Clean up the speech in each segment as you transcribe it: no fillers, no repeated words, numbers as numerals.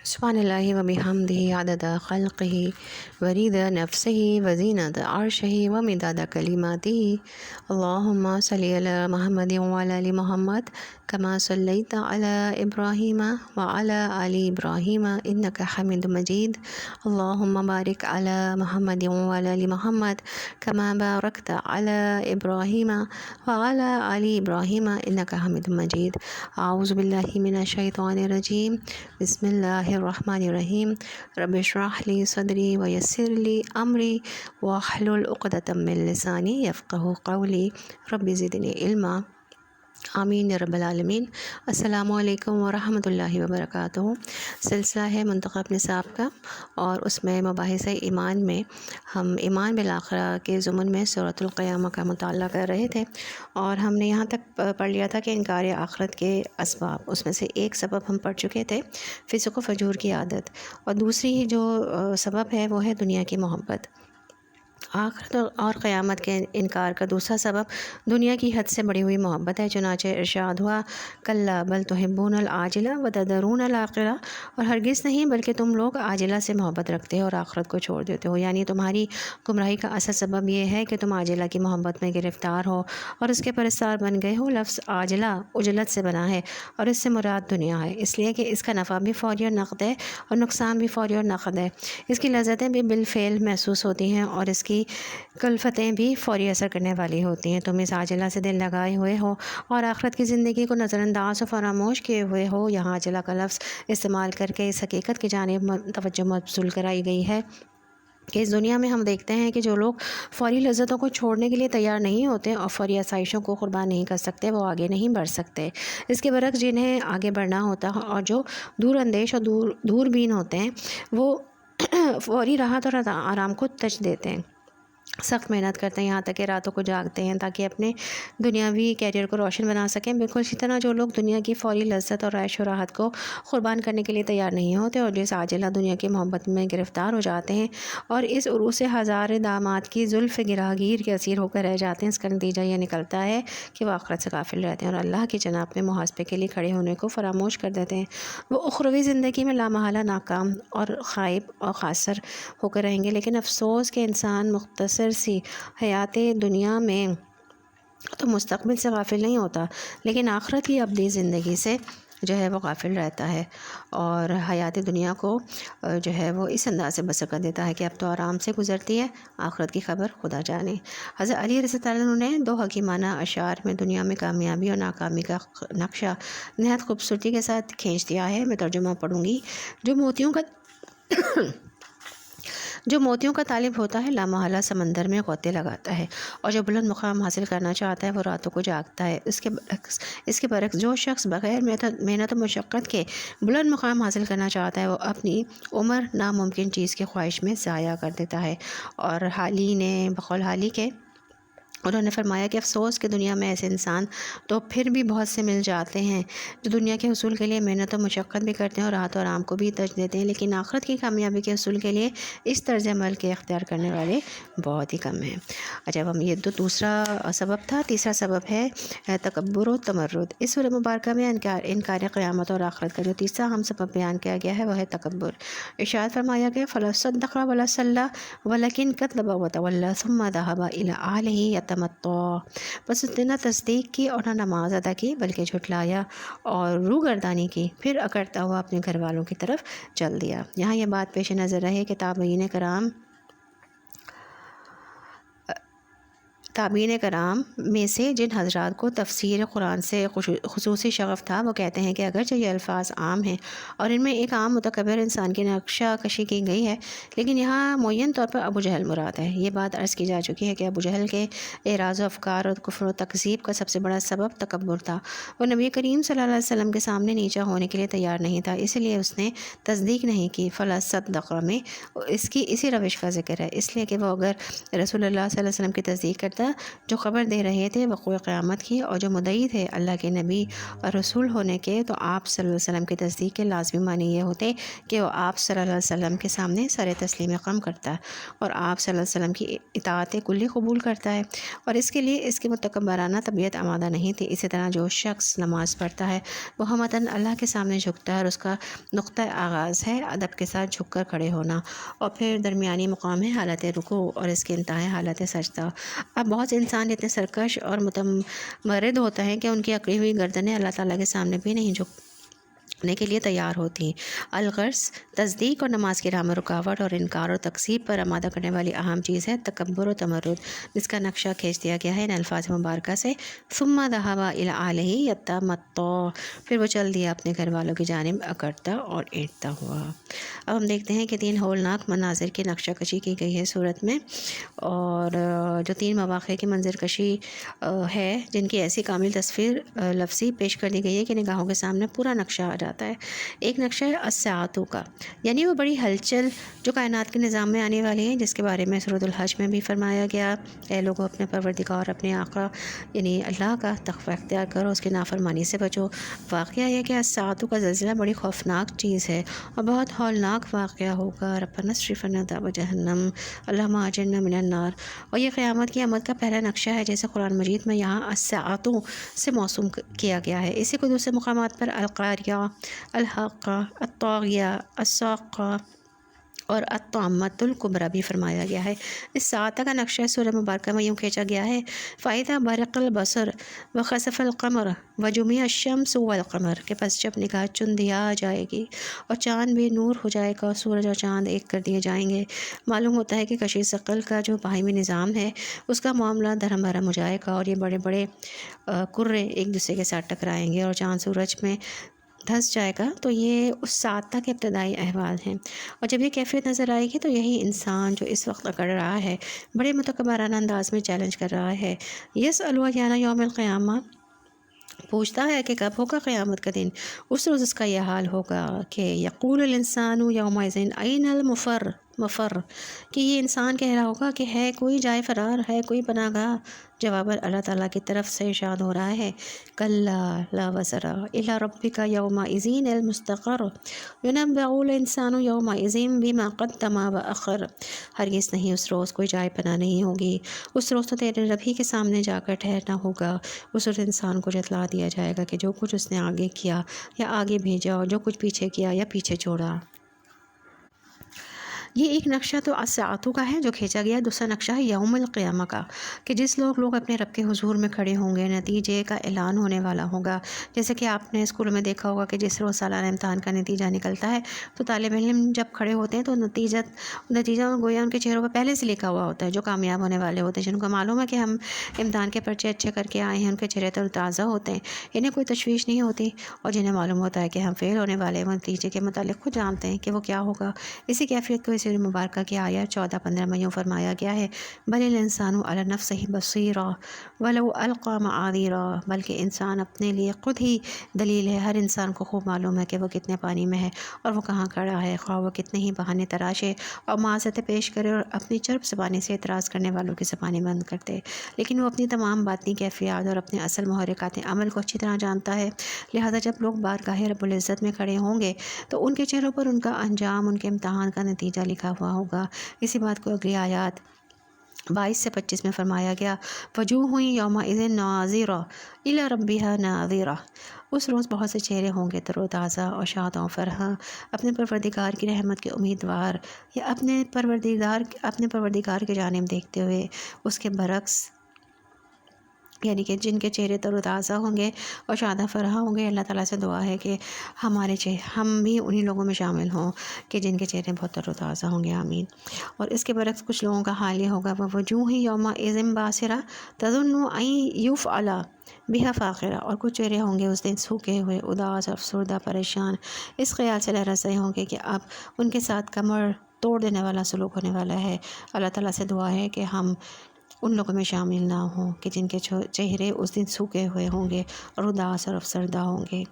سبحان اللہ و بحمدہ عدد خلقہ ورید نفسہ وزینت عرشہ ومداد کلماتہ اللہم صلی علی محمد وعلی آل محمد کما صلیت علی ابراہیم وعلی آل ابراہیم انک حمید مجید اللہم بارک علی محمد وعلی آل محمد کما بارکت علی ابراہیم وعلی آل ابراہیم انک حمید مجید اعوذ باللہ من الشیطان الرجیم بسم اللہ الرحمن الرحیم رب اشرح لی صدری ویسر لی امری واحلل عقدۃ من لسانی یفقہوا قولی رب زدنی علما آمین یا رب العالمین۔ السلام علیکم ورحمۃ اللہ وبرکاتہ۔ سلسلہ ہے منتخب نصاب کا، اور اس میں مباحث ایمان میں ہم ایمان بالآخرہ کے ضمن میں سورۃ القیامہ کا مطالعہ کر رہے تھے، اور ہم نے یہاں تک پڑھ لیا تھا کہ انکار آخرت کے اسباب، اس میں سے ایک سبب ہم پڑھ چکے تھے فسق و فجور کی عادت، اور دوسری جو سبب ہے وہ ہے دنیا کی محبت۔ آخرت اور قیامت کے انکار کا دوسرا سبب دنیا کی حد سے بڑھی ہوئی محبت ہے، چنانچہ ارشاد ہوا کلا بل تحبون العاجلہ وتذرون الآخرہ، اور ہرگز نہیں بلکہ تم لوگ عاجلہ سے محبت رکھتے ہو اور آخرت کو چھوڑ دیتے ہو، یعنی تمہاری گمراہی کا اصل سبب یہ ہے کہ تم عاجلہ کی محبت میں گرفتار ہو اور اس کے پرستار بن گئے ہو۔ لفظ عاجلہ عجلت سے بنا ہے اور اس سے مراد دنیا ہے، اس لیے کہ اس کا نفع بھی فوری اور نقد ہے اور نقصان بھی فوری اور نقد ہے، اس کی لذتیں بھی بالفعل محسوس ہوتی ہیں اور اس کی کلفتیں بھی فوری اثر کرنے والی ہوتی ہیں۔ تم اس عاجلہ سے دل لگائے ہوئے ہو اور آخرت کی زندگی کو نظر انداز و فراموش کیے ہوئے ہو۔ یہاں عاجلہ کا لفظ استعمال کر کے اس حقیقت کی جانب توجہ مبذول کرائی گئی ہے کہ اس دنیا میں ہم دیکھتے ہیں کہ جو لوگ فوری لذتوں کو چھوڑنے کے لیے تیار نہیں ہوتے اور فوری آسائشوں کو قربان نہیں کر سکتے، وہ آگے نہیں بڑھ سکتے۔ اس کے برعکس جنہیں آگے بڑھنا ہوتا ہے اور جو دور اندیش اور دور بین ہوتے ہیں، وہ فوری راحت اور آرام کو ترجیح دیتے ہیں، سخت محنت کرتے ہیں، یہاں تک کہ راتوں کو جاگتے ہیں تاکہ اپنے دنیاوی کیریئر کو روشن بنا سکیں۔ بالکل اسی طرح جو لوگ دنیا کی فوری لذت اور عیش و راحت کو قربان کرنے کے لیے تیار نہیں ہوتے اور جو اس عاجلہ دنیا کی محبت میں گرفتار ہو جاتے ہیں اور اس عروج سے ہزار دامات کی زلف گراگیر کے اسیر ہو کر رہ جاتے ہیں، اس کا نتیجہ یہ نکلتا ہے کہ وہ آخرت سے غافل رہتے ہیں اور اللہ کی جناب میں محاسبے کے لیے کھڑے ہونے کو فراموش کر دیتے ہیں۔ وہ اخروی زندگی میں لامحالہ ناکام اور خائب اور خاسر ہو کر رہیں گے، لیکن افسوس کہ انسان مختصر سی حیات دنیا میں تو مستقبل سے غافل نہیں ہوتا، لیکن آخرت کی ابدی زندگی سے جو ہے وہ غافل رہتا ہے اور حیات دنیا کو جو ہے وہ اس انداز سے بسر کر دیتا ہے کہ اب تو آرام سے گزرتی ہے، آخرت کی خبر خدا جانے۔ حضرت علی رضی اللہ عنہ نے دو حکیمانہ اشعار میں دنیا میں کامیابی اور ناکامی کا نقشہ نہایت خوبصورتی کے ساتھ کھینچ دیا ہے۔ میں ترجمہ پڑھوں گی۔ جو موتیوں کا طالب ہوتا ہے لامحالہ سمندر میں غوطے لگاتا ہے، اور جو بلند مقام حاصل کرنا چاہتا ہے وہ راتوں کو جاگتا ہے۔ اس کے برعکس جو شخص بغیر محنت و مشقت کے بلند مقام حاصل کرنا چاہتا ہے وہ اپنی عمر ناممکن چیز کی خواہش میں ضائع کر دیتا ہے۔ اور حالی نے بقول حالی کے انہوں نے فرمایا کہ افسوس کہ دنیا میں ایسے انسان تو پھر بھی بہت سے مل جاتے ہیں جو دنیا کے حصول کے لیے محنت و مشقت بھی کرتے ہیں اور راحت و آرام کو بھی ترجیح دیتے ہیں، لیکن آخرت کی کامیابی کے حصول کے لیے اس طرز عمل کے اختیار کرنے والے بہت ہی کم ہیں۔ جب ہم یہ دوسرا سبب تھا، تیسرا سبب ہے تکبر و تمرد۔ اس سورہ مبارکہ میں انکار قیامت اور آخرت کا جو تیسرا ہم سبب بیان کیا گیا ہے وہ ہے تکبر۔ ارشاد فرمایا گیا فَلَا صَدَّقَ وَلَا صَلَّى وَلَكِنْ كَذَّبَ وَتَوَلَّى ثُمَّ ذَهَبَ إِلَىٰ أَهْلِهِ يَتَمَطَّىٰ، بس اس نے نہ تصدیق کی اور نہ نماز ادا کی بلکہ جھٹلایا اور روگردانی کی، پھر اکڑتا ہوا اپنے گھر والوں کی طرف چل دیا۔ یہاں یہ بات پیش نظر رہے کہ تابعین کرام میں سے جن حضرات کو تفسیر قرآن سے خصوصی شغف تھا وہ کہتے ہیں کہ اگرچہ یہ الفاظ عام ہیں اور ان میں ایک عام متکبر انسان کی نقشہ کشی کی گئی ہے، لیکن یہاں معین طور پر ابو جہل مراد ہے۔ یہ بات عرض کی جا چکی ہے کہ ابو جہل کے اعراض و افکار اور کفر و تکذیب کا سب سے بڑا سبب تکبر تھا۔ وہ نبی کریم صلی اللہ علیہ وسلم کے سامنے نیچا ہونے کے لیے تیار نہیں تھا، اس لیے اس نے تصدیق نہیں کی۔ فلا صدق میں اس کی اسی روش کا ذکر ہے، اس لیے کہ وہ اگر رسول اللہ صلی اللہ علیہ وسلم کی تصدیق کرتا البتہ جو خبر دے رہے تھے وقوع قیامت کی اور جو مدعی تھے اللہ کے نبی اور رسول ہونے کے، تو آپ صلی اللہ علیہ وسلم کی تصدیق کے لازمی معنی یہ ہوتے کہ وہ آپ صلی اللہ علیہ وسلم کے سامنے سر تسلیم خم کرتا ہے اور آپ صلی اللہ علیہ وسلم کی اطاعت کلی قبول کرتا ہے، اور اس کے لیے اس کی متکبرانہ طبیعت آمادہ نہیں تھی۔ اسی طرح جو شخص نماز پڑھتا ہے وہ ہمتاً اللہ کے سامنے جھکتا ہے، اور اس کا نقطہ آغاز ہے ادب کے ساتھ جھک کر کھڑے ہونا، اور پھر درمیانی مقام ہے حالت رکوع، اور اس کے انتہا ہے حالت سجدہ۔ اب بہت سے انسان اتنے سرکش اور متمرد ہوتے ہیں کہ ان کی اکڑی ہوئی گردنیں اللہ تعالیٰ کے سامنے بھی نہیں جھکنے کے لیے تیار ہوتی۔ الغرض تصدیق اور نماز کی راہ میں رکاوٹ اور انکار اور تکذیب پر آمادہ کرنے والی اہم چیز ہے تکبر و تمرد، جس کا نقشہ کھینچ دیا گیا ہے ان الفاظ مبارکہ سے، ثم ذهب الى اهله يتمطى، پھر وہ چل دیا اپنے گھر والوں کی جانب اکڑتا اور اینٹتا ہوا۔ اب ہم دیکھتے ہیں کہ 3 ہولناک مناظر کی نقشہ کشی کی گئی ہے صورت میں، اور جو 3 مواقع کی منظر کشی ہے جن کی ایسی کامل تصویر لفظی پیش کر دی گئی ہے کہ نگاہوں کے سامنے پورا نقشہ آ جاتا ہے۔ ایک نقشہ ہے الساعتوں کا، یعنی وہ بڑی ہلچل جو کائنات کے نظام میں آنے والی ہے، جس کے بارے میں سورۃ الحج میں بھی فرمایا گیا، اے لوگوں اپنے پروردگار اپنے آقا یعنی اللہ کا تقوی اختیار کرو، اس کی نافرمانی سے بچو۔ واقعہ یہ کہ الساعتوں کا زلزلہ بڑی خوفناک چیز ہے اور بہت ہولناک واقعہ ہوگا۔ ربنا اصرف عنا عذاب جہنم اللہم اجرنا من النار، اور یہ قیامت کی آمد کا پہلا نقشہ ہے جیسے قرآن مجید میں یہاں الساعتوں سے موسوم کیا گیا ہے۔ اسی کو دوسرے مقامات پر القاریہ، الحاقہ، الطاغیہ، الصاخہ اور الطامۃ الکبریٰ بھی فرمایا گیا ہے۔ اس ساعتہ کا نقشہ سورہ مبارکہ میں یوں کھینچا گیا ہے، فَإِذَا بَرِقَ الْبَصَرُ وَخَسَفَ الْقَمَرُ وَجُمِعَ الشَّمْسُ وَالْقَمَرُ، کہ پس جب نگاہ چن دیا جائے گی اور چاند بھی نور ہو جائے گا اور سورج اور چاند ایک کر دیے جائیں گے۔ معلوم ہوتا ہے کہ کشی ثقل کا جو باہمی نظام ہے اس کا معاملہ دھرم بھرم ہو جائے گا، اور یہ بڑے بڑے کرے ایک دوسرے کے ساتھ ٹکرائیں گے اور چاند سورج میں دھس جائے گا۔ تو یہ اس ساعتہ کے ابتدائی احوال ہیں، اور جب یہ کیفیت نظر آئے گی تو یہی انسان جو اس وقت اکڑ رہا ہے، بڑے متکبرانہ انداز میں چیلنج کر رہا ہے، یسأل ایان یوم القیامہ، پوچھتا ہے کہ کب ہوگا قیامت کا دن، اس روز اس کا یہ حال ہوگا کہ یقول الانسان یومئذ این المفر، کہ یہ انسان کہہ رہا ہوگا کہ ہے کوئی جائے فرار، ہے کوئی پناہ گاہ۔ جواباً اللہ تعالیٰ کی طرف سے ارشاد ہو رہا ہے، کلا لا وزر الی ربک یومئذ المستقر ینبأ الانسان یومئذ بما قدم واخر، ہرگز نہیں اس روز کوئی جائے پناہ نہیں ہوگی، اس روز تو تیرے رب ہی کے سامنے جا کر ٹھہرنا ہوگا۔ اس روز انسان کو جتلا دیا جائے گا کہ جو کچھ اس نے آگے کیا یا آگے بھیجا، اور جو کچھ پیچھے کیا یا پیچھے چھوڑا۔ یہ ایک نقشہ تو الساعتوں کا ہے جو کھینچا گیا، دوسرا نقشہ ہے یوم القیامہ کا، کہ جس لوگ اپنے رب کے حضور میں کھڑے ہوں گے، نتیجے کا اعلان ہونے والا ہوگا۔ جیسے کہ آپ نے اسکول میں دیکھا ہوگا کہ جس روز سالانہ امتحان کا نتیجہ نکلتا ہے تو طالب علم جب کھڑے ہوتے ہیں تو نتیجہ گویا ان کے چہروں پر پہلے سے لکھا ہوا ہوتا ہے، جو کامیاب ہونے والے ہوتے ہیں، جن کو معلوم ہے کہ ہم امتحان کے پرچے اچھے کر کے آئے ہیں، ان کے چہرے تر تازہ ہوتے ہیں، انہیں کوئی تشویش نہیں ہوتی، اور جنہیں معلوم ہوتا ہے کہ ہم فیل ہونے والے ہیں، وہ نتیجے کے متعلق خود جانتے ہیں کہ وہ کیا ہوگا۔ اسی کیفیت کو سورہ مبارکہ کی آیت 14-15 میں یوں فرمایا گیا ہے، بل الانسان علی نفسہ بصیرہ ولو القی معاذیرہ، بلکہ انسان اپنے لیے خود ہی دلیل ہے، ہر انسان کو خوب معلوم ہے کہ وہ کتنے پانی میں ہے اور وہ کہاں کھڑا ہے، خواہ وہ کتنے ہی بہانے تراشے اور معذرتیں پیش کرے اور اپنی چرب زبانی سے اعتراض کرنے والوں کی زبانیں بند کرتے، لیکن وہ اپنی تمام باطنی کیفیات اور اپنے اصل محرکات عمل کو اچھی طرح جانتا ہے۔ لہذا جب لوگ بارگاہ رب العزت میں کھڑے ہوں گے تو ان کے چہروں پر ان کا انجام، ان کے امتحان کا نتیجہ لکھا ہوا ہوگا۔ اسی بات کو اگلی آیات 22 سے 25 میں فرمایا گیا، وجوہ یومئذ ناظرہ الی ربہا ناظرہ، اس روز بہت سے چہرے ہوں گے تر و تازہ اور شاد و فرحاں، اپنے پروردگار کی رحمت کے امیدوار، یا اپنے پروردگار کی جانب دیکھتے ہوئے۔ اس کے برعکس یعنی کہ جن کے چہرے تر و تازہ ہوں گے اور شادہ فرحاں ہوں گے، اللہ تعالیٰ سے دعا ہے کہ ہم بھی انہی لوگوں میں شامل ہوں کہ جن کے چہرے بہت تر و تازہ ہوں گے، آمین۔ اور اس کے برعکس کچھ لوگوں کا حال یہ ہوگا، وَوُجُوهٌ يَوْمَئِذٍ بَاسِرَةٌ تَظُنُّ أَن يُفْعَلَ بِهَا فَاقِرَةٌ، اور کچھ چہرے ہوں گے اس دن سوکھے ہوئے، اداس، افسردہ، پریشان، اس خیال سے لرز رہے ہوں گے کہ اب ان کے ساتھ کمر توڑ دینے والا سلوک ہونے والا ہے۔ اللہ تعالیٰ سے دعا ہے کہ ہم ان لوگوں میں شامل نہ ہوں کہ جن کے چہرے اس دن سوکھے ہوئے ہوں گے اور اداس اور افسردہ ہوں گے۔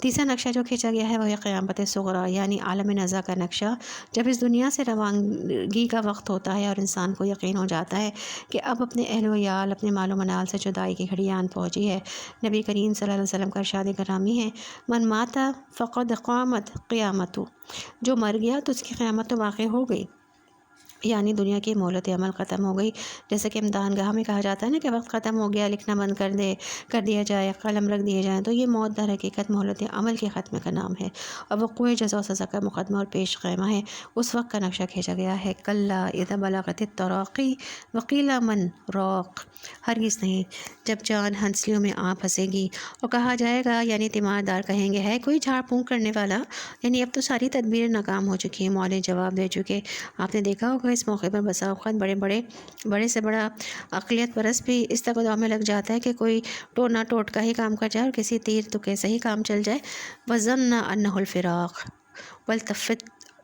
تیسرا نقشہ جو کھینچا گیا ہے وہ ہے قیامت صغریٰ یعنی عالم نزا کا نقشہ۔ جب اس دنیا سے روانگی کا وقت ہوتا ہے اور انسان کو یقین ہو جاتا ہے کہ اب اپنے اہل و عیال، اپنے مال و منال سے جدائی کی گھڑی آن پہنچی ہے، نبی کریم صلی اللہ علیہ وسلم کا ارشاد گرامی ہے، من مات فقد قامت قیامت، جو مر گیا تو اس کی قیامت تو واقع ہو گئی، یعنی دنیا کی مہلت عمل ختم ہو گئی۔ جیسے کہ امتحان گاہ میں کہا جاتا ہے نا کہ وقت ختم ہو گیا، لکھنا بند کر دیا جائے، قلم رکھ دیے جائیں، تو یہ موت در حقیقت مہلت عمل کے ختم کا نام ہے اور وقوع جزا و سزا کا مقدمہ اور پیش خیمہ ہے۔ اس وقت کا نقشہ کھینچا گیا ہے، کلا اذا بلغت التراقی وقیل من راق، ہرگز نہیں، جب جان ہنسلیوں میں آ پھنسے گی اور کہا جائے گا، یعنی تیماردار کہیں گے، ہے کوئی جھاڑ پھونک کرنے والا، یعنی اب تو ساری تدبیریں ناکام ہو چکی ہیں، مولے جواب دے چکے۔ آپ نے دیکھا ہوگا اس موقع پر بسا اوقات بڑے سے بڑا عقلیت پرست بھی اس تقاضے میں لگ جاتا ہے کہ کوئی ٹونا ٹوٹکا ہی کام کر جائے اور کسی تیر تکے سے ہی کام چل جائے۔ وَظَنَّ أَنَّهُ الْفِرَاقُ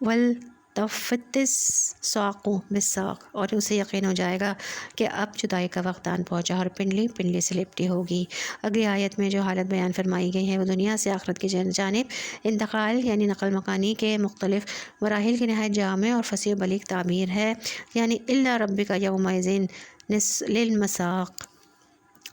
وَالْتَفَّتِ السَّاقُ بِالسَّاقِ، اور اسے یقین ہو جائے گا کہ اب جدائی کا وقت آن پہنچا اور پنڈلی سے لپٹی ہوگی۔ اگلی آیت میں جو حالت بیان فرمائی گئی ہے وہ دنیا سے آخرت کی جانب انتقال یعنی نقل مکانی کے مختلف مراحل کی نہایت جامع اور فصیح و بلیغ تعبیر ہے، یعنی الا ربک یومئذ للمساق،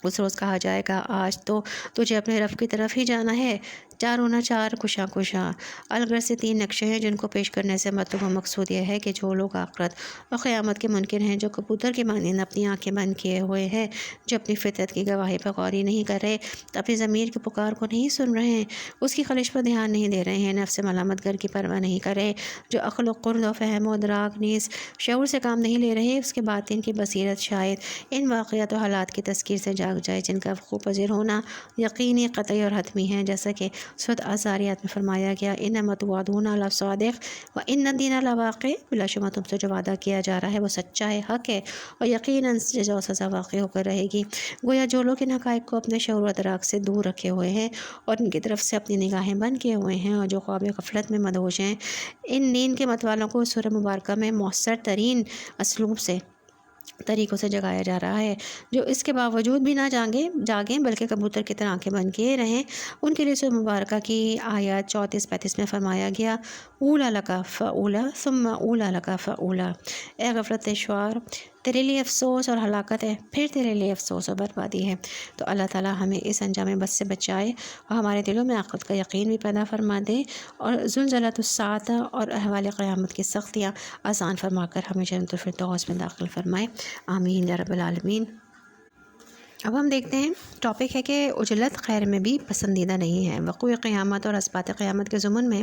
اس روز کہا جائے گا آج تو تجھے اپنے رب کی طرف ہی جانا ہے، چاروں نہ چار کشاں۔ الغرض سے 3 نقشے ہیں جن کو پیش کرنے سے مطلب و مقصود یہ ہے کہ جو لوگ آخرت اور قیامت کے منکر ہیں، جو کبوتر کے مانند اپنی آنکھیں بند کیے ہوئے ہیں، جو اپنی فطرت کی گواہی پر غوری نہیں کر رہے، اپنی ضمیر کی پکار کو نہیں سن رہے ہیں، اس کی خلش پر دھیان نہیں دے رہے ہیں، نفس ملامت گر کی پرواہ نہیں کر رہے، جو عقل و قرد و فہم و ادراک نیز شعور سے کام نہیں لے رہے، اس کے باطن کی بصیرت شاید ان واقعات و حالات کی تذکیر سے جاگ جائے جن کا وقوع پذیر ہونا یقینی، قطعی اور حتمی ہے، جیسا کہ سورۃ الذاریات میں فرمایا گیا، انما توعدون لصادق وان الدین لواقع، بلا شبہ تم سے جو وعدہ کیا جا رہا ہے وہ سچا ہے، حق ہے، اور یقیناً جزا و سزا واقع ہو کر رہے گی۔ گویا جو لوگ ان حقائق کو اپنے شعور و ادراک سے دور رکھے ہوئے ہیں اور ان کی طرف سے اپنی نگاہیں بند کیے ہوئے ہیں اور جو خواب غفلت میں مدہوش ہیں، ان نیند کے متوالوں کو سورہ مبارکہ میں مؤثر ترین اسلوب سے طریقوں سے جگایا جا رہا ہے۔ جو اس کے باوجود بھی نہ جاگیں بلکہ کبوتر کی طرح آنکھیں بند کیے رہیں، ان کے لیے سورہ مبارکہ کی آیات 34-35 میں فرمایا گیا، اولا لکا فاولا ثم اولا لکا فاولا، اے غفلت شعار، تیرے لیے افسوس اور ہلاکت ہے، پھر تیرے لیے افسوس اور بربادی ہے۔ تو اللہ تعالیٰ ہمیں اس انجام بد سے بچائے اور ہمارے دلوں میں آخرت کا یقین بھی پیدا فرما دے اور زلزلۃ الساعہ اور احوال قیامت کی سختیاں آسان فرما کر ہمیں جنت الفردوس میں داخل فرمائے، آمین یا رب العالمین۔ اب ہم دیکھتے ہیں ٹاپک ہے کہ عجلت خیر میں بھی پسندیدہ نہیں ہے۔ وقوع قیامت اور اسبات قیامت کے ضمن میں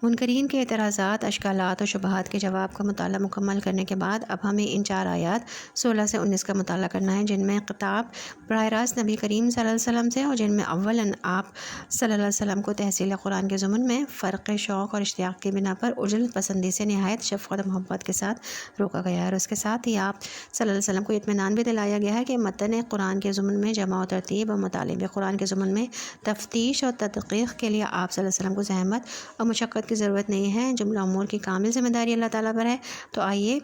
منکرین کے اعتراضات، اشکالات اور شبہات کے جواب کا مطالعہ مکمل کرنے کے بعد اب ہمیں ان 4 آیات 16 سے 19 کا مطالعہ کرنا ہے، جن میں خطاب براہ راست نبی کریم صلی اللہ علیہ وسلم سے اور جن میں اولاً آپ صلی اللہ علیہ وسلم کو تحصیل قرآن کے ضمن میں فرق شوق اور اشتیاق کی بنا پر عجلت پسندی سے نہایت شفقت و محبت کے ساتھ روکا گیا ہے، اور اس کے ساتھ ہی آپ صلی اللہ علیہ وسلم کو اطمینان بھی دلایا گیا ہے کہ متن قرآن کے ضمن میں جمع و ترتیب اور مطالب قرآن کے ضمن میں تفتیش اور تدقیق کے لیے آپ صلی اللہ علیہ وسلم کو زحمت اور مشقت کی ضرورت نہیں ہے، جملہ امور کی کامل ذمہ داری اللہ تعالیٰ پر ہے۔ تو آئیے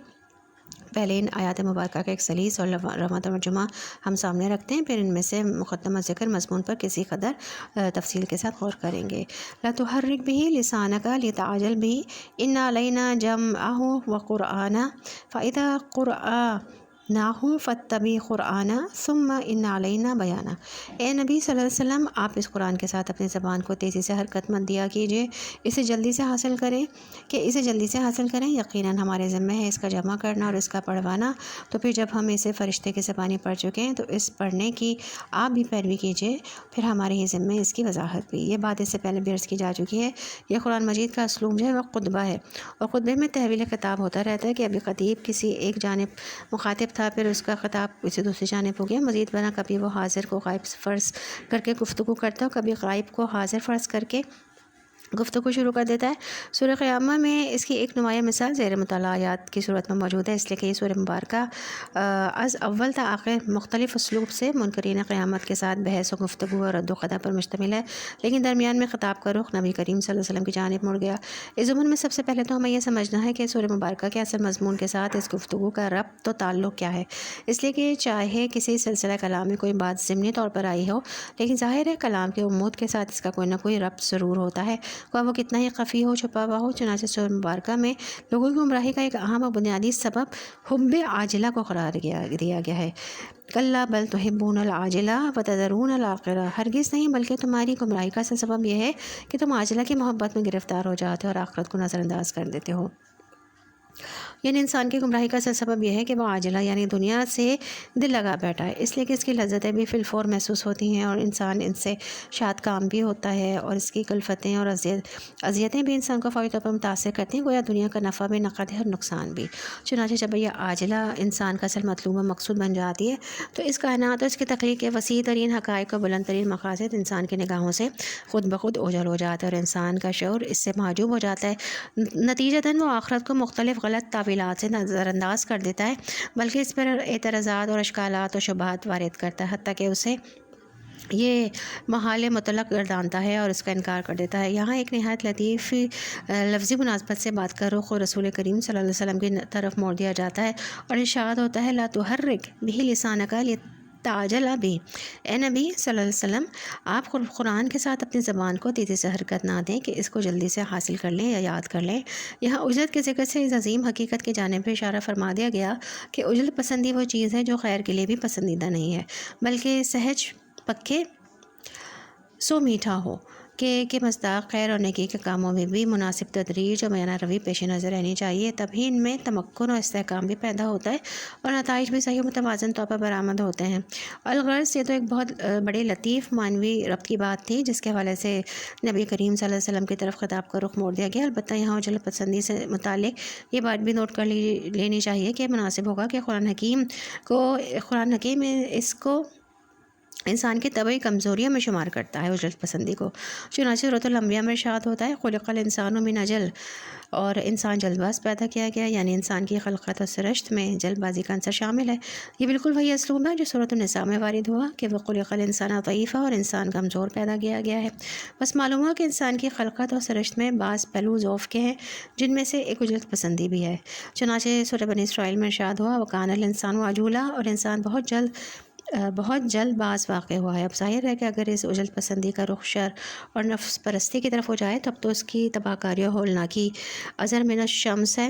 پہلے ان آیات مبارکہ کا ایک سلیس اور رواں ترجمہ ہم سامنے رکھتے ہیں، پھر ان میں سے مقدمہ ذکر مضمون پر کسی قدر تفصیل کے ساتھ غور کریں گے۔ لا تحرک به لسانک لتعجل به ان علینا جمعہ وقرآنہ فاذا قرأناہ فاتبع قرآنہ ثم ان علینا بیانہ۔ اے نبی صلی اللہ علیہ وسلم، آپ اس قرآن کے ساتھ اپنی زبان کو تیزی سے حرکت مت دیا کیجیے، اسے جلدی سے حاصل کریں، یقیناً ہمارے ذمہ ہے اس کا جمع کرنا اور اس کا پڑھوانا۔ تو پھر جب ہم اسے فرشتے کی زبانی پڑھ چکے ہیں تو اس پڑھنے کی آپ بھی پیروی کیجیے، پھر ہمارے ہی ذمہ اس کی وضاحت بھی۔ یہ بات اس سے پہلے بھی عرض کی جا چکی ہے، یہ قرآن مجید کا اسلوب جو ہے وہ خطبہ ہے، اور خطبے میں تحویل خطاب ہوتا رہتا ہے کہ ابھی خطیب کسی ایک جانب مخاطب تھا، پھر اس کا خطاب کسی دوسری جانب ہو گیا، مزید برآں کبھی وہ حاضر کو غائب فرض کر کے گفتگو کرتا ہے، کبھی غائب کو حاضر فرض کر کے گفتگو شروع کر دیتا ہے۔ سورہ قیامہ میں اس کی ایک نمایاں مثال زیر مطالعہ آیات کی صورت میں موجود ہے، اس لیے کہ یہ سورہ مبارکہ از اول تا آخر مختلف اسلوب سے منکرین قیامت کے ساتھ بحث و گفتگو اور رد و خطا پر مشتمل ہے، لیکن درمیان میں خطاب کا رخ نبی کریم صلی اللہ علیہ وسلم کی جانب مڑ گیا۔ اس ضمن میں سب سے پہلے تو ہمیں یہ سمجھنا ہے کہ سورہ مبارکہ کے اصل مضمون کے ساتھ اس گفتگو کا ربط و تعلق کیا ہے، اس لیے کہ چاہے کسی سلسلہ کلام میں کوئی بات ضمنی طور پر آئی ہو، لیکن ظاہر ہے کلام کے عمود کے ساتھ اس کا کوئی نہ کوئی ربط ضرور ہوتا ہے، وہ کتنا ہی خفی ہو، چھپا ہوا ہو۔ چنانچہ سورہ مبارکہ میں لوگوں کی گمراہی کا ایک اہم و بنیادی سبب حب عاجلہ کو قرار دیا گیا ہے۔ کلا بل تحبون العاجلہ وتذرون الآخرہ، ہرگز نہیں بلکہ تمہاری گمراہی کا اصل سبب یہ ہے کہ تم عاجلہ کی محبت میں گرفتار ہو جاتے ہو اور آخرت کو نظر انداز کر دیتے ہو۔ یعنی انسان کی گمراہی کا اصل سبب یہ ہے کہ وہ عاجلہ یعنی دنیا سے دل لگا بیٹھا ہے، اس لیے کہ اس کی لذتیں بھی فی الفور محسوس ہوتی ہیں اور انسان ان سے شاد کام بھی ہوتا ہے، اور اس کی کلفتیں اور اذیتیں بھی انسان کو فوری طور پر متاثر کرتی ہیں، گویا دنیا کا نفع بھی نقد ہے اور نقصان بھی۔ چنانچہ جب یہ عاجلہ انسان کا اصل مطلوب و مقصود بن جاتی ہے تو اس کائنات اور اس کی تخلیق کے وسیع ترین حقائق و بلند ترین مقاصد انسان کی نگاہوں سے خود بخود اوجھل ہو جاتا ہے اور انسان کا شعور اس سے محجوب ہو جاتا ہے۔ نتیجتاً وہ آخرت کو مختلف غلط تعویلات سے نظر انداز کر دیتا ہے، بلکہ اس پر اعتراضات اور اشکالات و شبہات وارد کرتا ہے، حتیٰ کہ اسے یہ محال مطلق گردانتا ہے اور اس کا انکار کر دیتا ہے۔ یہاں ایک نہایت لطیف لفظی مناسبت سے بات کا رخ رسول کریم صلی اللہ علیہ وسلم کی طرف موڑ دیا جاتا ہے اور ارشاد ہوتا ہے لا تحرک بہ لسانک تعجل بھی، اے نبی صلی اللہ علیہ وسلم آپ قرآن کے ساتھ اپنی زبان کو تیزی سے حرکت نہ دیں کہ اس کو جلدی سے حاصل کر لیں یا یاد کر لیں۔ یہاں اجلت کے ذکر سے اس عظیم حقیقت کی جانب بھی اشارہ فرما دیا گیا کہ اجلت پسندی وہ چیز ہے جو خیر کے لیے بھی پسندیدہ نہیں ہے، بلکہ سہج پکے سو میٹھا ہو کہ مصداق خیر اور نیکی کے کاموں میں بھی مناسب تدریج اور میانہ روی پیش نظر رہنی چاہیے، تبھی ان میں تمکن اور استحکام بھی پیدا ہوتا ہے اور نتائج بھی صحیح و متوازن طور پر برآمد ہوتے ہیں۔ الغرض یہ تو ایک بہت بڑے لطیف معنوی ربط کی بات تھی جس کے حوالے سے نبی کریم صلی اللہ علیہ وسلم کی طرف خطاب کا رخ موڑ دیا گیا۔ البتہ یہاں اجلت پسندی سے متعلق یہ بات بھی نوٹ کر لینی چاہیے کہ مناسب ہوگا کہ قرآن حکیم اس کو انسان کی طبعی کمزوریوں میں شمار کرتا ہے اجلت پسندی کو۔ چنانچہ سورۃ الانبیاء میں ارشاد ہوتا ہے خلق الانسان من عجل، اور انسان جلد باز پیدا کیا گیا، یعنی انسان کی خلقت اور سرشت میں جلد بازی کا عنصر شامل ہے۔ یہ بالکل وہی اسلوب ہے جو سورۃ النساء میں وارد ہوا کہ وہ خلق الانسان ضعیفا، اور انسان کمزور پیدا کیا گیا ہے۔ بس معلوم ہوا کہ انسان کی خلقت اور سرشت میں بعض پہلو ضعف کے ہیں جن میں سے ایک اجلت پسندی بھی ہے۔ چنانچہ سورۃ بنی اسرائیل میں ارشاد ہوا وکان الانسان عجولا، اور انسان بہت جلد باز واقع ہوا ہے۔ اب ظاہر ہے کہ اگر اس اجلت پسندی کا رخ شر اور نفس پرستی کی طرف ہو جائے تب تو اس کی تباہ کاری اور ہولناکی ازر من الشمس ہے،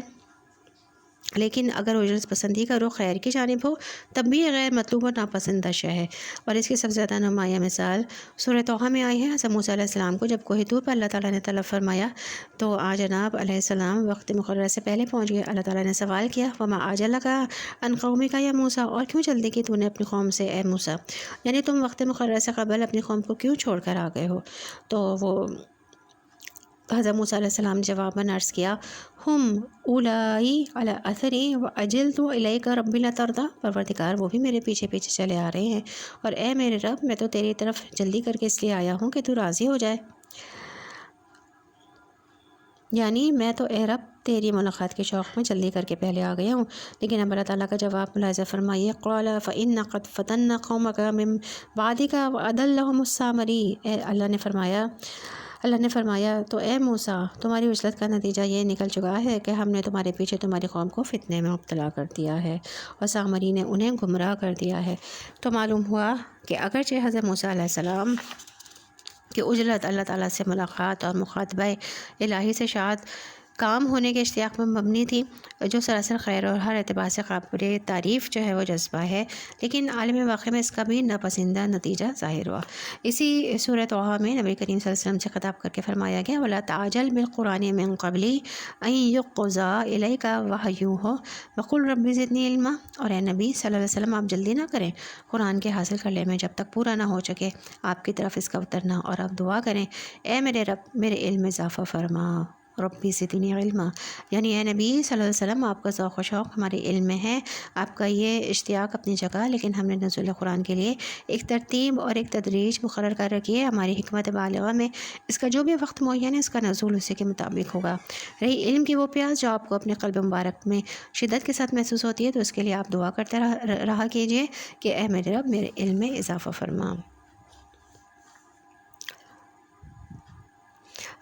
لیکن اگر اجلت پسندی کا رخ خیر کی جانب ہو تب بھی یہ غیر مطلوب اور ناپسندہ شے ہے، اور اس کی سب سے زیادہ نمایاں مثال سورہ طٰہٰ میں آئی ہے۔ حضرت موسیٰ علیہ السلام کو جب کوہ طور پر اللہ تعالیٰ نے طلب فرمایا تو جناب علیہ السلام وقت مقررہ سے پہلے پہنچ گئے۔ اللہ تعالیٰ نے سوال کیا وما اعجلک عن قومک یا موسیٰ، اور کیوں جلدی کی تو نے اپنی قوم سے اے موسیٰ، یعنی تم وقت مقررہ سے قبل اپنی قوم کو کیوں چھوڑ کر آ گئے ہو؟ تو وہ حضرت موسیٰ علیہ السلام نے جواب میں عرض کیا ہم اولائی علی اثری وعجلت الیک رب لترضی، پروردگار وہ بھی میرے پیچھے پیچھے چلے آ رہے ہیں، اور اے میرے رب میں تو تیری طرف جلدی کر کے اس لیے آیا ہوں کہ تو راضی ہو جائے، یعنی میں تو اے رب تیری ملاقات کے شوق میں جلدی کر کے پہلے آ گیا ہوں۔ لیکن اب اللہ تعالیٰ کا جواب ملاحظہ فرمائیے قال فإن قد فتنا قومک من بعدک وأضلهم السامری، اللہ نے فرمایا تو اے موسیٰ تمہاری اجلت کا نتیجہ یہ نکل چکا ہے کہ ہم نے تمہارے پیچھے تمہاری قوم کو فتنے میں مبتلا کر دیا ہے اور سامری نے انہیں گمراہ کر دیا ہے۔ تو معلوم ہوا کہ اگرچہ حضرت موسیٰ علیہ السلام کہ اجلت اللہ تعالیٰ سے ملاقات اور مخاطبہ الہی سے شاد کام ہونے کے اشتیاق میں مبنی تھی، جو سراسر خیر اور ہر اعتبار سے قابل تعریف جو ہے وہ جذبہ ہے، لیکن عالم واقع میں اس کا بھی ناپسندیدہ نتیجہ ظاہر ہوا۔ اسی سورہ طٰہٰ میں نبی کریم صلی اللہ علیہ وسلم سے خطاب کر کے فرمایا گیا وَلَا تَعْجَلْ بِالْقُرْآنِ مِنْ قَبْلِ أَنْ يُقْضَىٰ إِلَيْكَ وَحْيُهُ وَقُلْ رَبِّ زِدْنِی عِلْمًا، اور اے نبی صلی اللہ علیہ وسلم آپ جلدی نہ کریں قرآن کے حاصل کرنے میں جب تک پورا نہ ہو سکے آپ کی طرف اس کا اترنا، اور آپ دعا کریں اے میرے رب میرے علم میں اضافہ فرما ربی زدنی علما، یعنی اے نبی صلی اللہ علیہ وسلم آپ کا ذوق و شوق ہمارے علم میں ہے، آپ کا یہ اشتیاق اپنی جگہ، لیکن ہم نے نزول قرآن کے لیے ایک ترتیب اور ایک تدریج مقرر کر رکھی ہے ہماری حکمت بالغہ میں۔ اس کا جو بھی وقت معین ہے اس کا نزول اسی کے مطابق ہوگا۔ رہی علم کی وہ پیاس جو آپ کو اپنے قلب مبارک میں شدت کے ساتھ محسوس ہوتی ہے، تو اس کے لیے آپ دعا کرتے رہا کیجیے کہ اے میرے رب میرے علم میں اضافہ فرما۔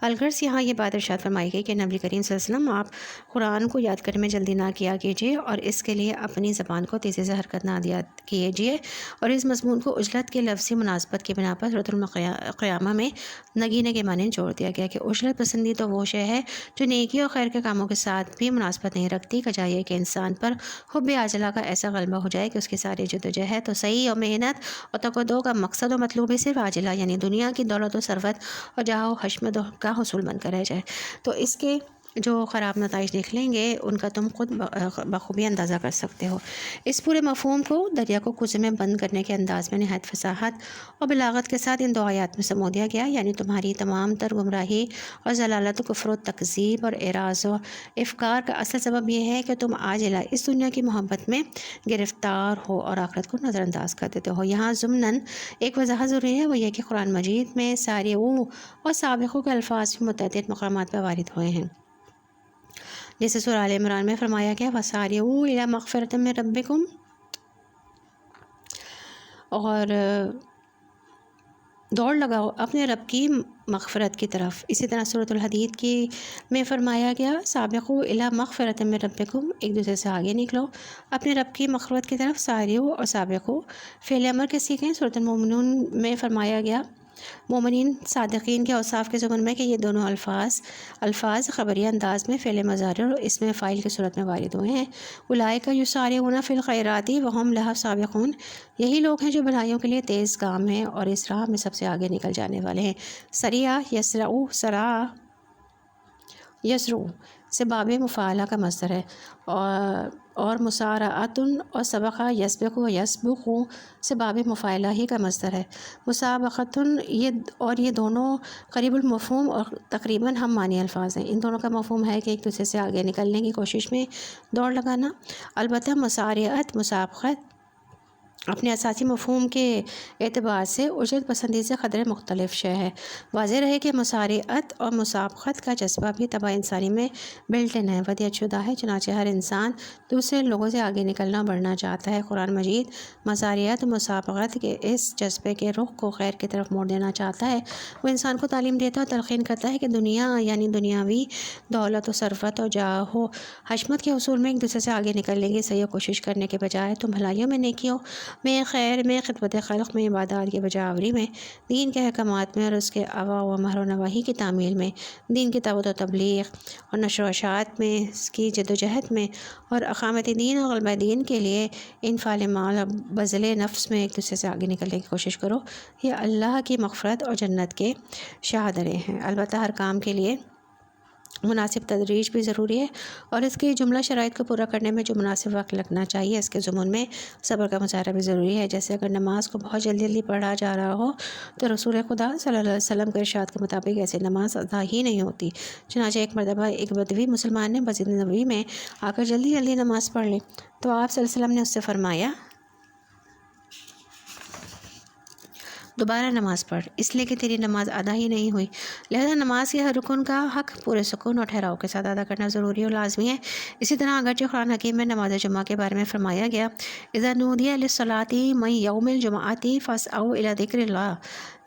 الغرض یہاں یہ بات ارشاد فرمائی گئی کہ نبی کریم صلی اللہ علیہ وسلم آپ قرآن کو یاد کرنے میں جلدی نہ کیا کیجیے، اور اس کے لیے اپنی زبان کو تیزی سے حرکت نہ دیا کیجیے، اور اس مضمون کو اجلت کے لفظی مناسبت کی بنا پر سورۃ القیامہ میں نگینے کے معنی جوڑ دیا گیا کہ اجلت پسندی تو وہ شے ہے جو نیکی اور خیر کے کاموں کے ساتھ بھی مناسبت نہیں رکھتی۔ کہا جائے کہ انسان پر حب عاجلہ کا ایسا غلبہ ہو جائے کہ اس کی ساری جدوجہد تو صحیح اور محنت اور تقدو کا مقصد و مطلوب ہی صرف عاجلہ یعنی دنیا کی دولت و ثروت اور جاہ و حشمت کا حصول بن کر رہ جائے، تو اس کے جو خراب نتائج نکلیں گے ان کا تم خود بخوبی اندازہ کر سکتے ہو۔ اس پورے مفہوم کو دریا کو کوزے میں بند کرنے کے انداز میں نہایت فصاحت اور بلاغت کے ساتھ ان دو آیات میں سمو دیا گیا، یعنی تمہاری تمام تر گمراہی اور ضلالت و کفر و تکذیب اور اعراض و افکار کا اصل سبب یہ ہے کہ تم عاجلہ اس دنیا کی محبت میں گرفتار ہو اور آخرت کو نظر انداز کر دیتے ہو۔ یہاں ضمناً ایک وضاحت ضروری ہے، وہ یہ کہ قرآن مجید میں سارعوا اور سابقوا کے الفاظ بھی متعدد مقامات پر وارد ہوئے ہیں، جیسے سورہ آل عمران میں فرمایا گیا وَسَارِعُوا إِلَىٰ مَغْفِرَةٍ مِّن رَبِّكُمْ، اور دوڑ لگاؤ اپنے رب کی مغفرت کی طرف۔ اسی طرح سورۃ الحدید کی میں فرمایا گیا سابقوا إِلَىٰ مَغْفِرَةٍ مِّن رَبِّكُمْ، ایک دوسرے سے آگے نکلو اپنے رب کی مغفرت کی طرف۔ سارعوا اور سابقوا فعل امر کے سیکھیں۔ سورۃ المؤمنون میں فرمایا گیا مومنین صادقین کے اوصاف کے ضمن میں کہ یہ دونوں الفاظ خبریہ انداز میں فعل مضارع اور اسم فاعل کی صورت میں وارد ہوئے ہیں۔ اولئک یسارعون فی الخیرات وہم لہا سابقون، یہی لوگ ہیں جو بھلائیوں کے لیے تیز گام ہیں اور اس راہ میں سب سے آگے نکل جانے والے ہیں۔ سریع یسرع، سرع یسرع سے باب مفاعلہ کا مصدر ہے، اور مسارعۃ اور سبق یسبق و یسبق سے باب مفاعلہ ہی کا مصدر ہے۔ مسابقۃ یہ دونوں قریب المفہوم اور تقریباً ہم معنی الفاظ ہیں۔ ان دونوں کا مفہوم ہے کہ ایک دوسرے سے آگے نکلنے کی کوشش میں دوڑ لگانا، البتہ مسارعت مسابقت اپنے اساسی مفہوم کے اعتبار سے اجرت پسندی سے قدرے مختلف شے ہے۔ واضح رہے کہ مسارعت اور مسابقت کا جذبہ بھی طبع انسانی میں بلٹ ان ہے، ودیعت شدہ ہے، چنانچہ ہر انسان دوسرے لوگوں سے آگے نکلنا بڑھنا چاہتا ہے۔ قرآن مجید مسارعت مسابقت کے اس جذبے کے رخ کو خیر کی طرف موڑ دینا چاہتا ہے۔ وہ انسان کو تعلیم دیتا ہے اور تلقین کرتا ہے کہ دنیا یعنی دنیاوی دولت و ثروت اور جاہ و حشمت کے حصول میں ایک دوسرے سے آگے نکلنے کی صحیح کوشش کرنے کے بجائے تم بھلائیوں میں، نیکیوں میں، خیر میں، خدمت خلق میں، عبادات کی بجاوری میں، دین کے احکامات میں اور اس کے اوامر و امر و نواہی کی تعمیل میں، دین کی دعوت و تبلیغ اور نشر و اشاعت میں، اس کی جدوجہد میں اور اقامت دین اور غلبہ دین کے لیے انفال مال اور بذل نفس میں ایک دوسرے سے آگے نکلنے کی کوشش کرو۔ یہ اللہ کی مغفرت اور جنت کے شاہدرے ہیں۔ البتہ ہر کام کے لیے مناسب تدریج بھی ضروری ہے، اور اس کے جملہ شرائط کو پورا کرنے میں جو مناسب وقت لگنا چاہیے اس کے ضمن میں صبر کا مظاہرہ بھی ضروری ہے۔ جیسے اگر نماز کو بہت جلدی پڑھا جا رہا ہو تو رسول خدا صلی اللہ علیہ وسلم کے ارشاد کے مطابق ایسے نماز ادا ہی نہیں ہوتی۔ چنانچہ ایک مرتبہ ایک بدوی مسلمان نے مسجد نبوی میں آ کر جلدی نماز پڑھ لی، تو آپ صلی اللہ علیہ وسلم نے اس سے فرمایا دوبارہ نماز پڑھ، اس لیے کہ تیری نماز ادا ہی نہیں ہوئی۔ لہذا نماز کے ہر رکن کا حق پورے سکون اور ٹھہراؤ کے ساتھ ادا کرنا ضروری اور لازمی ہے۔ اسی طرح اگرچہ قرآن حکیم میں نماز جمعہ کے بارے میں فرمایا گیا اذا نودی للصلاۃ من یوم الجمعۃ فاسعوا الی ذکر اللہ،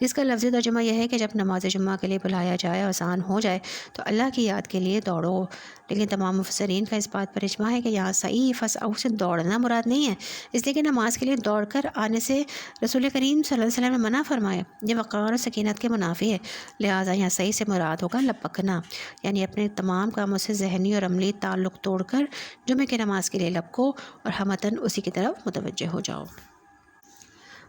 جس کا لفظی ترجمہ یہ ہے کہ جب نماز جمعہ کے لیے بلایا جائے، آسان ہو جائے تو اللہ کی یاد کے لیے دوڑو۔ لیکن تمام مفسرین کا اس بات پر اجماع ہے کہ یہاں صحیح فاسعوا سے دوڑنا مراد نہیں ہے، اس لیے کہ نماز کے لیے دوڑ کر آنے سے رسول کریم صلی اللہ علیہ وسلم نے منع فرمایا، یہ وقار و سکینت کے منافی ہے۔ لہٰذا یہاں صحیح سے مراد ہوگا لپکنا، یعنی اپنے تمام کاموں سے ذہنی اور عملی تعلق توڑ کر جمعہ کی نماز کے لیے لپکو اور ہمتاً اسی کی طرف متوجہ ہو جاؤ۔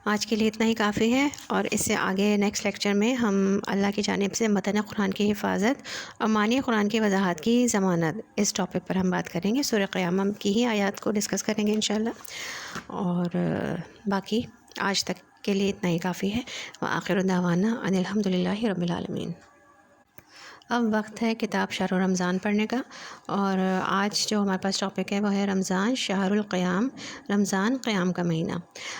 آج کے لیے اتنا ہی کافی ہے، اور اس سے آگے نیکسٹ لیکچر میں ہم اللہ کی جانب سے متن قرآن کی حفاظت اور معنی قرآن کی وضاحت کی ضمانت، اس ٹاپک پر ہم بات کریں گے۔ سورہ قیامہ کی ہی آیات کو ڈسکس کریں گے انشاءاللہ، اور باقی آج تک کے لیے اتنا ہی کافی ہے۔ وآخر دعوانا ان الحمد للہ رب العالمین۔ اب وقت ہے کتاب شہر رمضان پڑھنے کا، اور آج جو ہمارے پاس ٹاپک ہے وہ ہے رمضان شہر القیام، رمضان قیام کا مہینہ۔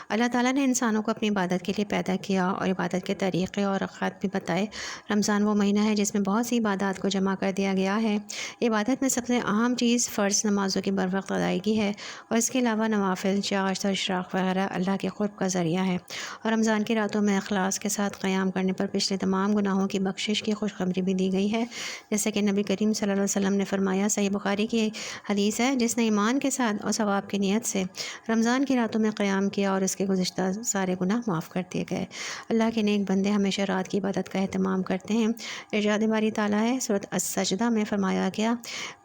اللہ تعالیٰ نے انسانوں کو اپنی عبادت کے لیے پیدا کیا اور عبادت کے طریقے اور اوقات بھی بتائے۔ رمضان وہ مہینہ ہے جس میں بہت سی عبادات کو جمع کر دیا گیا ہے۔ عبادت میں سب سے اہم چیز فرض نمازوں کی بروقت ادائیگی ہے، اور اس کے علاوہ نوافل، چاشت اور اشراق وغیرہ اللہ کے قرب کا ذریعہ ہے۔ اور رمضان کی راتوں میں اخلاص کے ساتھ قیام کرنے پر پچھلے تمام گناہوں کی بخشش کی خوشخبری بھی دی گئی ہے، جیسے کہ نبی کریم صلی اللہ علیہ وسلم نے فرمایا، صحیح بخاری کی حدیث ہے، جس نے ایمان کے ساتھ اور ثواب کی نیت سے رمضان کی راتوں میں قیام کیا اور اس کے گزشتہ سارے گناہ معاف کر دیے گئے۔ اللہ کے نیک بندے ہمیشہ رات کی عبادت کا اہتمام کرتے ہیں۔ ارشاد باری تعالیٰ ہے سورۃ السجدہ میں فرمایا گیا،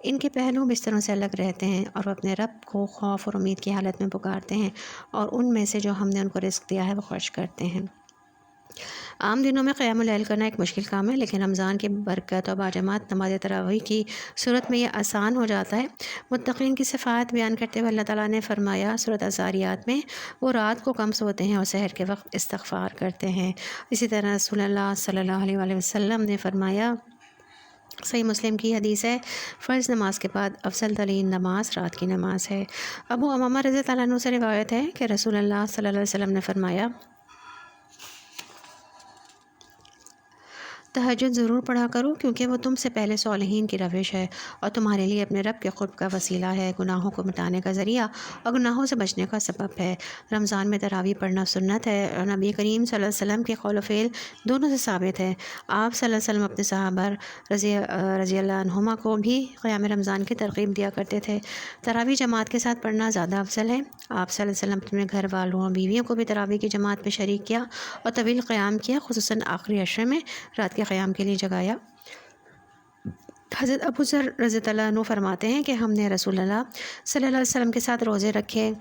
ان کے پہلو بستروں سے الگ رہتے ہیں اور وہ اپنے رب کو خوف اور امید کی حالت میں پکارتے ہیں، اور ان میں سے جو ہم نے ان کو رزق دیا ہے وہ خرچ کرتے ہیں۔ عام دنوں میں قیام اللیل کرنا ایک مشکل کام ہے، لیکن رمضان کی برکت اور باجماعت نماز تراویح کی صورت میں یہ آسان ہو جاتا ہے۔ متقین کی صفات بیان کرتے ہوئے اللہ تعالیٰ نے فرمایا سورۃ الذاریات میں، وہ رات کو کم سوتے ہیں اور سحر کے وقت استغفار کرتے ہیں۔ اسی طرح رسول اللہ صلی اللہ علیہ وآلہ وسلم نے فرمایا، صحیح مسلم کی حدیث ہے، فرض نماز کے بعد افضل ترین نماز رات کی نماز ہے۔ ابو امامہ رضی اللہ عنہ سے روایت ہے کہ رسول اللہ صلی اللہ علیہ وسلم نے فرمایا، تہجد ضرور پڑھا کرو، کیونکہ وہ تم سے پہلے صالحین کی روش ہے اور تمہارے لیے اپنے رب کے قرب کا وسیلہ ہے، گناہوں کو مٹانے کا ذریعہ اور گناہوں سے بچنے کا سبب ہے۔ رمضان میں تراویح پڑھنا سنت ہے، اور نبی کریم صلی اللہ علیہ وسلم کے قول و فعل دونوں سے ثابت ہے۔ آپ صلی اللہ علیہ وسلم اپنے صحابہ رضی اللہ عنہما کو بھی قیام رمضان کی ترغیب دیا کرتے تھے۔ تراویح جماعت کے ساتھ پڑھنا زیادہ افضل ہے۔ آپ صلی اللہ علیہ وسلم اپنے گھر والوں اور بیویوں کو بھی تراویح کی جماعت میں شریک کیا اور طویل قیام کیا، خصوصاً آخری عشرے میں رات کے قیام کے لیے جگایا۔ حضرت ابو ذر رضی اللہ عنہ فرماتے ہیں کہ ہم نے رسول اللہ صلی اللہ علیہ وسلم کے ساتھ روزے رکھے۔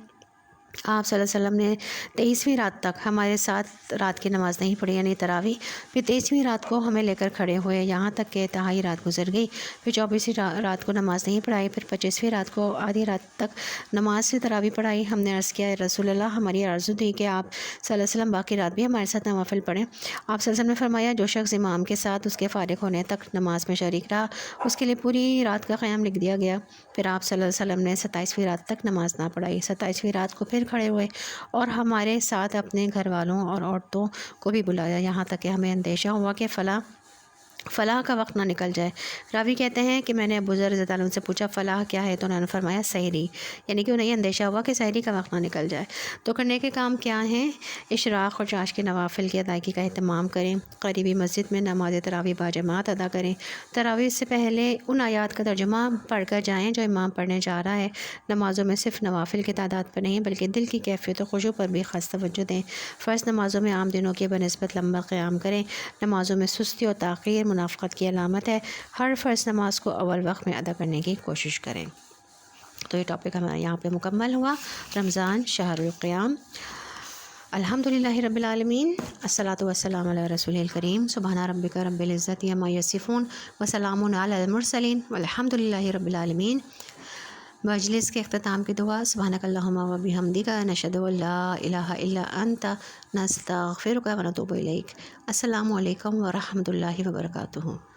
آپ صلی اللہ علیہ وسلم نے 23ویں رات تک ہمارے ساتھ رات کی نماز نہیں پڑھی، یعنی تراویح۔ پھر 23ویں رات کو ہمیں لے کر کھڑے ہوئے، یہاں تک کہ تہائی رات گزر گئی۔ پھر 24ویں رات کو نماز نہیں پڑھائی۔ پھر 25ویں رات کو آدھی رات تک نماز سے تراویح پڑھائی۔ ہم نے عرض کیا، رسول اللہ، ہماری آرزو تھی کہ آپ صلی اللہ علیہ وسلم باقی رات بھی ہمارے ساتھ نوافل پڑھیں۔ آپ صلی اللہ علیہ وسلم نے فرمایا، جو شخص امام کے ساتھ اس کے فارغ ہونے تک نماز میں شریک رہا، اس کے لیے پوری رات کا قیام لکھ دیا گیا۔ پھر آپ صلی اللہ علیہ وسلم نے 27ویں رات تک نماز نہ پڑھائی۔ 27ویں رات کو پھر کھڑے ہوئے اور ہمارے ساتھ اپنے گھر والوں اور عورتوں کو بھی بلایا، یہاں تک کہ ہمیں اندیشہ ہوا کہ فلاح کا وقت نہ نکل جائے۔ راوی کہتے ہیں کہ میں نے ابو ذر رضی اللہ عنہ سے پوچھا، فلاح کیا ہے؟ تو انہوں نے فرمایا، سحری، یعنی کہ انہیں یہ اندیشہ ہوا کہ سحری کا وقت نہ نکل جائے۔ تو کرنے کے کام کیا ہیں؟ اشراق اور چاشت کے نوافل کی ادائیگی کا اہتمام کریں، قریبی مسجد میں نماز تراویح باجماعت ادا کریں، تراویح سے پہلے ان آیات کا ترجمہ پڑھ کر جائیں جو امام پڑھنے جا رہا ہے۔ نمازوں میں صرف نوافل کی تعداد پر نہیں بلکہ دل کی کیفیت و خشوع پر بھی خاص توجہ دیں۔ فرض نمازوں میں عام دنوں کے بنسبت لمبا قیام کریں۔ نمازوں میں سستی اور تاخیر منافقت کی علامت ہے۔ ہر فرض نماز کو اول وقت میں ادا کرنے کی کوشش کریں۔ تو یہ ٹاپک ہمارا یہاں پہ مکمل ہوا، رمضان شہر القیام۔ الحمدللہ رب العالمین، الصلاۃ والسلام علی رسول الکریم، سبحان ربک رب العزت عما یصفون وسلام علی المرسلین والحمدللہ رب العالمین۔ مجلس کے اختتام کی دعا، سبحانک اللہم و بحمدک، نشہد ان لا الہ الا انت، نستغفرک و نتوب الیک۔ السلام علیکم ورحمۃ اللہ وبرکاتہ۔